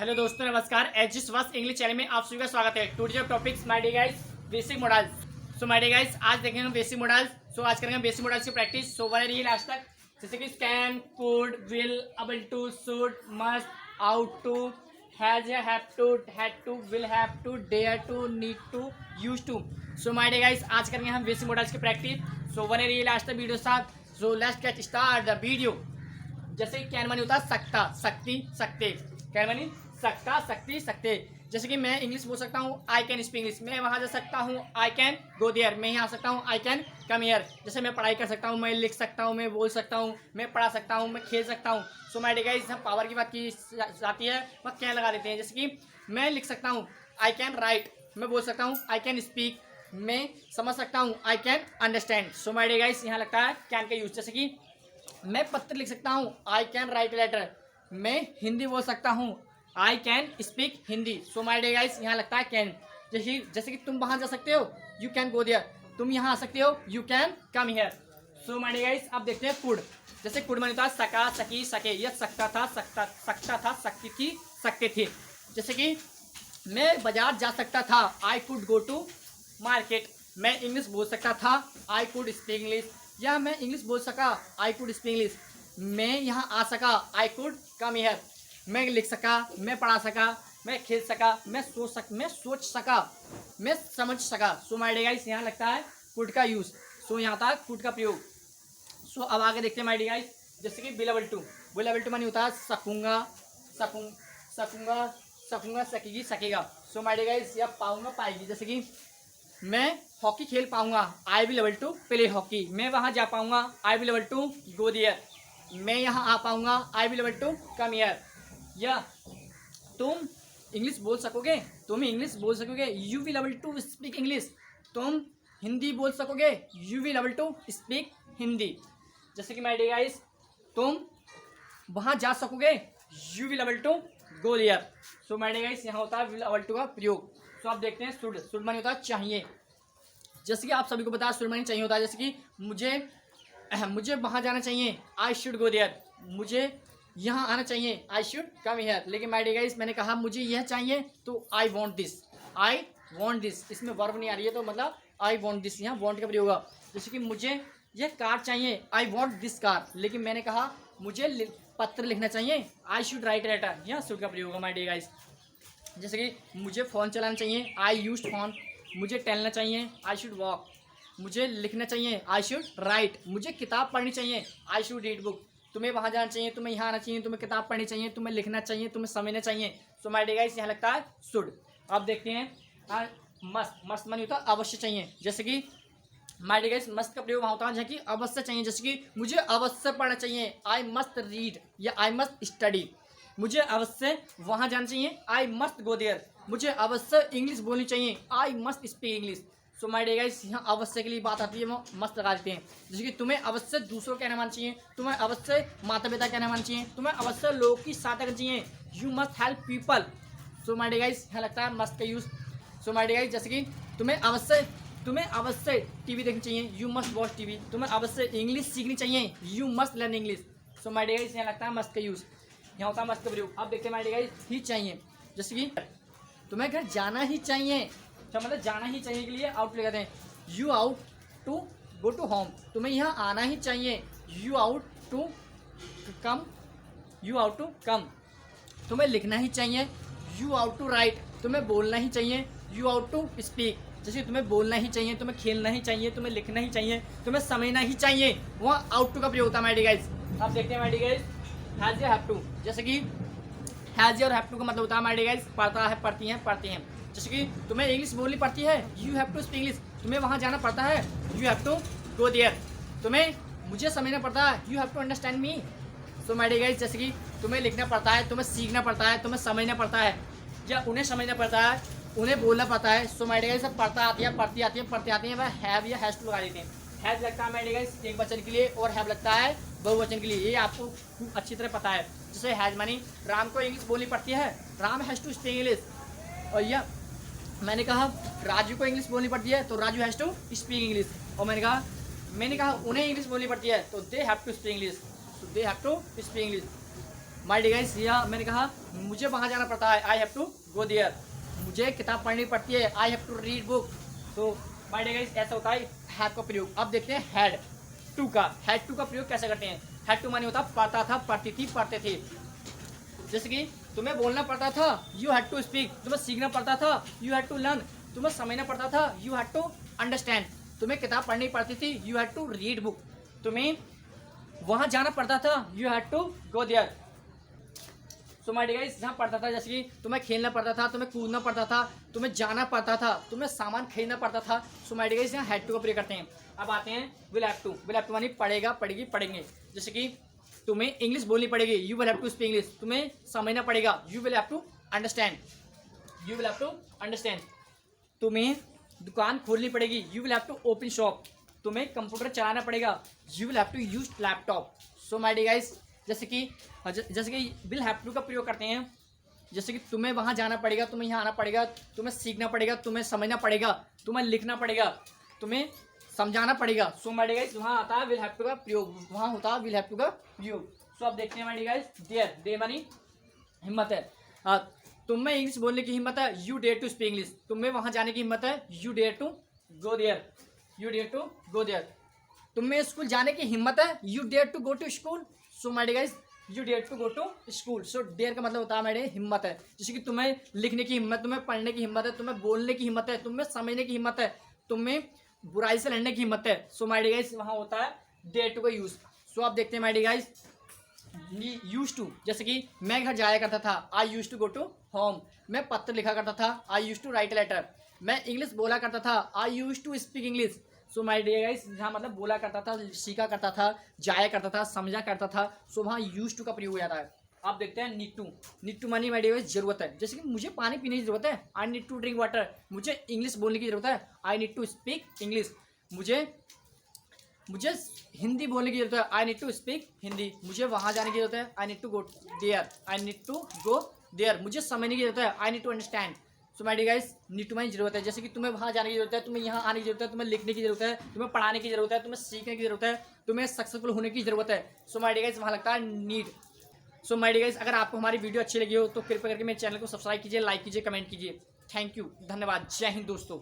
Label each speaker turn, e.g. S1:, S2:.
S1: Hello दोस्तों, नमस्कार। Edges वस इंग्लिश चैनल में आप सभी का स्वागत है। Today topics my dear guys basic modals. So my dear guys आज देखेंगे हम बेसिक मॉडल्स। सो आज करेंगे बेसिक मॉडल्स की प्रैक्टिस। सो वन रही लास्ट तक, जैसे कि can, could, will, able to, should, must, ought to, has, have to, will have to, dare to, need to, use to. So my dear guys आज करेंगे हम बेसिक मॉडल्स की प्रैक्टिस। सो वन रही लास्ट तक वीडियो साथ। So let's get start the video. जैसे कि कैन मनी होता है सकता, सकती, सकते। कैन मनी सकता, सकती, सकते। जैसे कि मैं इंग्लिश बोल सकता हूँ, आई कैन स्पीक इंग्लिश। मैं वहाँ जा सकता हूँ, आई कैन गो देयर। मैं यहाँ आ सकता हूँ, आई कैन कम हियर। जैसे मैं पढ़ाई कर सकता हूँ, मैं लिख सकता हूँ, मैं बोल सकता हूँ, मैं पढ़ा सकता हूँ, मैं खेल सकता हूँ। सो माय डियर गाइस जहाँ पावर की बात की जाती है वह कैन लगा देते हैं। जैसे कि मैं लिख सकता हूँ, आई कैन राइट। मैं बोल सकता हूँ, आई कैन स्पीक। मैं समझ सकता हूँ, I can understand. So my dear guys यहाँ लगता है कैन का यूज। जैसे कि मैं पत्र लिख सकता हूँ, आई कैन राइट लेटर। मैं हिंदी बोल सकता हूँ, I can speak Hindi. So my dear guys यहाँ लगता है कैन। जैसे कि तुम वहाँ जा सकते हो, यू कैन गो देयर। तुम यहाँ आ सकते हो, you can come here. So my dear guys अब देखते हैं कुड। जैसे कुड माने होता है सका, सकी, सके। यह सकता था, सकता था, सकती थी, सकते थे। जैसे कि मैं बाजार जा सकता था, I could go to market. मैं इंग्लिश बोल सकता था, आई कुड स्पीक इंग्लिश। या मैं इंग्लिश बोल सका, आई कुड स्पीक इंग्लिश। मैं यहाँ आ सका, आई कुड कम हियर। मैं लिख सका, मैं पढ़ा सका, मैं खेल सका, मैं सोच सका, मैं समझ सका। सो माय डियर गाइस यहाँ लगता है कुड का यूज। सो यहाँ था कुड का प्रयोग। सो अब आगे देखते हैं माय डियर गाइस। जैसे कि विलेबल टू। विलेबल टू मानी होता है सकूंगा, सकूंगा, सकूंगा, सकेगी, सकेगा। सो माय डियर गाइस या पाऊंगा, पाएगी। जैसे कि मैं हॉकी खेल पाऊंगा, I will able to play hockey. मैं वहाँ जा पाऊंगा, I will able to go there. मैं यहाँ आ पाऊंगा, I will able to come here. या तुम इंग्लिश बोल सकोगे, तुम इंग्लिश बोल सकोगे, you will able to speak English. तुम हिंदी बोल सकोगे, you will able to speak Hindi. जैसे कि माय डियर गाइस तुम वहाँ जा सकोगे, you will able to go there. So my dear guys यहाँ होता है विल एबल टू का प्रयोग। सो आप देखते हैं शुड। शुड मानी होता है चाहिए। जैसे कि आप सभी को पता है शुड मानी चाहिए होता है। जैसे कि मुझे वहाँ जाना चाहिए, आई शुड गो देयर। मुझे यहाँ आना चाहिए, आई शुड कम हियर। लेकिन माय डियर गाइस मैंने कहा मुझे यह चाहिए तो I want this, I want this. इसमें वर्ब नहीं आ रही है तो मतलब आई वॉन्ट दिस, यहाँ वॉन्ट का प्रयोग होगा। जैसे कि मुझे यह कार चाहिए, आई वॉन्ट दिस कार। लेकिन मैंने कहा मुझे पत्र लिखना चाहिए, आई शुड राइट लेटर। यहाँ शुड का प्रयोग होगा माय डियर गाइस। जैसे कि मुझे फ़ोन चलाना चाहिए, आई यूज फोन। मुझे टहलना चाहिए, आई शुड वॉक। मुझे लिखना चाहिए, आई शुड राइट। मुझे किताब पढ़नी चाहिए, आई शुड रीड बुक। तुम्हें वहाँ जाना चाहिए, तुम्हें यहाँ आना चाहिए, तुम्हें किताब पढ़नी चाहिए, तुम्हें लिखना चाहिए, तुम्हें समझना चाहिए। सो माय डियर गाइस यहाँ लगता है शुड। अब देखते हैं मस्ट। मस्ट मानी होता है अवश्य चाहिए। जैसे कि माय डियर गाइस मस्ट का प्रयोग वहाँ होता है जहाँ कि अवश्य चाहिए। जैसे कि मुझे अवश्य पढ़ना चाहिए, आई मस्ट रीड या आई मस्ट स्टडी। मुझे अवश्य वहाँ जाना चाहिए, आई मस्ट गो देयर। मुझे अवश्य इंग्लिश बोलनी चाहिए, I must speak English. So my dear guys यहाँ अवश्य के लिए बात आती है, वो मस्त लगा देते हैं। जैसे कि तुम्हें अवश्य दूसरों का कहना मानना चाहिए, तुम्हें अवश्य माता पिता का कहना मानना चाहिए, तुम्हें अवश्य लोगों की सहायता करनी चाहिए, you must help people. So my dear guys यहाँ लगता है मस्ट का use. So my dear guys जैसे कि तुम्हें अवश्य टीवी देखनी चाहिए, यू मस्ट वॉच टीवी। तुम्हें अवश्य इंग्लिश सीखनी चाहिए, you must learn English. So my dear guys यहाँ लगता है मस्ट का यूज। यहाँ होता है मस्ट का प्रयोग। अब देखते हैं माय डियर गाइस ही चाहिए। जैसे कि तुम्हें घर जाना ही चाहिए, मतलब जाना ही चाहिए के लिए आउट ले जाते हैं, you ought to go to home. तुम्हें यहाँ आना ही चाहिए, you ought to come, you ought to come. तुम्हें लिखना ही चाहिए, यू आउट टू राइट। तुम्हें बोलना ही चाहिए, यू आउट टू स्पीक। जैसे तुम्हें बोलना ही चाहिए, तुम्हें खेलना ही चाहिए, तुम्हें लिखना ही चाहिए, तुम्हें समझना ही चाहिए, वहाँ आउट टू का प्रयोग होता है माय डियर गाइस। अब देखते हैं माय डियर गाइस हैज या हैव टू। जैसे कि हैज और हैव टू का मतलब होता है माय डियर गाइस पढ़ता है, पढ़ती हैं, पढ़ते हैं। जैसे कि तुम्हें इंग्लिश बोलनी पड़ती है, you have to speak English. तुम्हें वहाँ जाना पड़ता है, you have to go there. मुझे समझना पड़ता है, you have to understand me. So my dear guys जैसे कि तुम्हें लिखना पड़ता है, तुम्हें सीखना पड़ता है, तुम्हें समझना पड़ता है, या उन्हें समझना पड़ता है, उन्हें बोलना पड़ता है। सो माय डियर गाइस सब पढ़ता आती है, पढ़ती आती है, पढ़ते आती है, वह हैव या हैज टू लगा देते हैं। हैज लगता है माय डियर गाइस एक वचन के लिए और हैव लगता है बहुवचन के लिए। ये आपको खूब अच्छी तरह पता है। जैसे हैज मानी राम को इंग्लिश बोलनी पड़ती है, Ram has to speak English. और यह मैंने कहा राजू को इंग्लिश बोलनी पड़ती है तो Raju has to speak English. और मैंने कहा उन्हें इंग्लिश बोलनी पड़ती है तो they have to speak English, तो they have to speak English. My dear guys, यह मैंने कहा मुझे वहाँ जाना पड़ता है, I have to go there. मुझे किताब पढ़नी पड़ती है, I have to read book. तो माय डियर गाइस ऐसा होता है हैव का प्रयोग। अब देखते हैं हैड टू का। हैड टू का प्रयोग कैसे करते हैं। हैड टू माने होता पढ़ता था, पढ़ती थी, पढ़ते थे। जैसे कि तुम्हें बोलना पड़ता था, यू हैड टू स्पीक। तुम्हें सीखना पड़ता था, यू हैड टू लर्न। तुम्हें समझना पड़ता था, यू हैड टू अंडरस्टैंड। तुम्हें किताब पढ़नी पड़ती थी, you had to read book. तुम्हें वहाँ जाना पड़ता था, you had to go there. So my dear guys, जहाँ पढ़ता था, जैसे कि तुम्हें खेलना पड़ता था, तुम्हें कूदना पड़ता था, तुम्हें जाना पड़ता था, तुम्हें सामान खरीदना पड़ता था। सो माय डियर गाइस, यहाँ हैड टू का प्रयोग करते हैं। अब आते हैं will have to. Will have to मानी पढ़ेगा, पढ़ेगी, पढ़ेंगे। जैसे कि तुम्हें इंग्लिश बोलनी पड़ेगी, you will have to speak English. तुम्हें समझना पड़ेगा, you will have to understand. You will have to understand. तुम्हें दुकान खोलनी पड़ेगी, you will have to open shop. तुम्हें कंप्यूटर चलाना पड़ेगा, you will have to use laptop. So my dear guys, जैसे कि विल हैव टू का प्रयोग करते हैं। जैसे कि तुम्हें वहाँ जाना पड़ेगा, तुम्हें यहाँ आना पड़ेगा, तुम्हें सीखना पड़ेगा, तुम्हें समझना पड़ेगा, तुम्हें लिखना पड़ेगा, तुम्हें समझाना पड़ेगा। सो माय डियर गाइस, वहाँ आता है विल हैव टू का प्रयोग, वहाँ होता है विल हैव टू का प्रयोग। सो अब देखते हैं my dear guys, dare. Dare मानी हिम्मत है। तुम्हें इंग्लिश बोलने की हिम्मत है, you dare to speak English. तुम्हें वहाँ जाने की हिम्मत है, you dare to go there. You dare to go there. तुम्हें स्कूल जाने की हिम्मत है, you dare to go to school. So my dear guys, you dare to go to school. So dare का मतलब होता है मेरे हिम्मत है। जैसे कि तुम्हें लिखने की हिम्मत, तुम्हें पढ़ने की हिम्मत है, तुम्हें बोलने की हिम्मत है, तुम्हें समझने की हिम्मत है, तुम्हें बुराई से लड़ने की हिम्मत है। सो माय डियर गाइस, वहाँ होता है डेयर टू का यूज। सो आप देखते हैं my dear guys, use to. जैसे कि मैं घर जाया करता था, I use to go to home. मैं पत्र लिखा करता था, I use to write letter. मैं इंग्लिश बोला करता था, I use to speak English. So my dear guys, जहाँ मतलब बोला करता था, सीखा करता था, जाया करता था, समझा करता था, सो वहाँ यूज टू का प्रयोग हो जाता है। आप देखते हैं नीड टू। नीड टू मानी माय डियर गाइस जरूरत है। जैसे कि मुझे पानी पीने की जरूरत है, I need to drink water. मुझे इंग्लिश बोलने की जरूरत है, I need to speak English. मुझे हिंदी बोलने की जरूरत है, I need to speak Hindi. मुझे वहाँ जाने की जरूरत है, I need to go there. I need to go there. मुझे समझने की जरूरत है, I need to understand. So my dear guys, need to मानी जरूरत है। जैसे कि तुम्हें वहाँ जाने की जरूरत है, तुम्हें यहाँ आने की जरूरत है, तुम्हें लिखने की जरूरत है, तुम्हें पढ़ाने की जरूरत है, तुम्हें सीखने की जरूरत है, तुम्हें सक्सेसफुल होने की जरूरत है। सो माय डियर गाइस, वहाँ लगता है need. So my dear guys, अगर आपको हमारी वीडियो अच्छी लगी हो तो कृपया करके मेरे चैनल को सब्सक्राइब कीजिए, लाइक कीजिए, कमेंट कीजिए। थैंक यू, धन्यवाद, जय हिंद दोस्तों।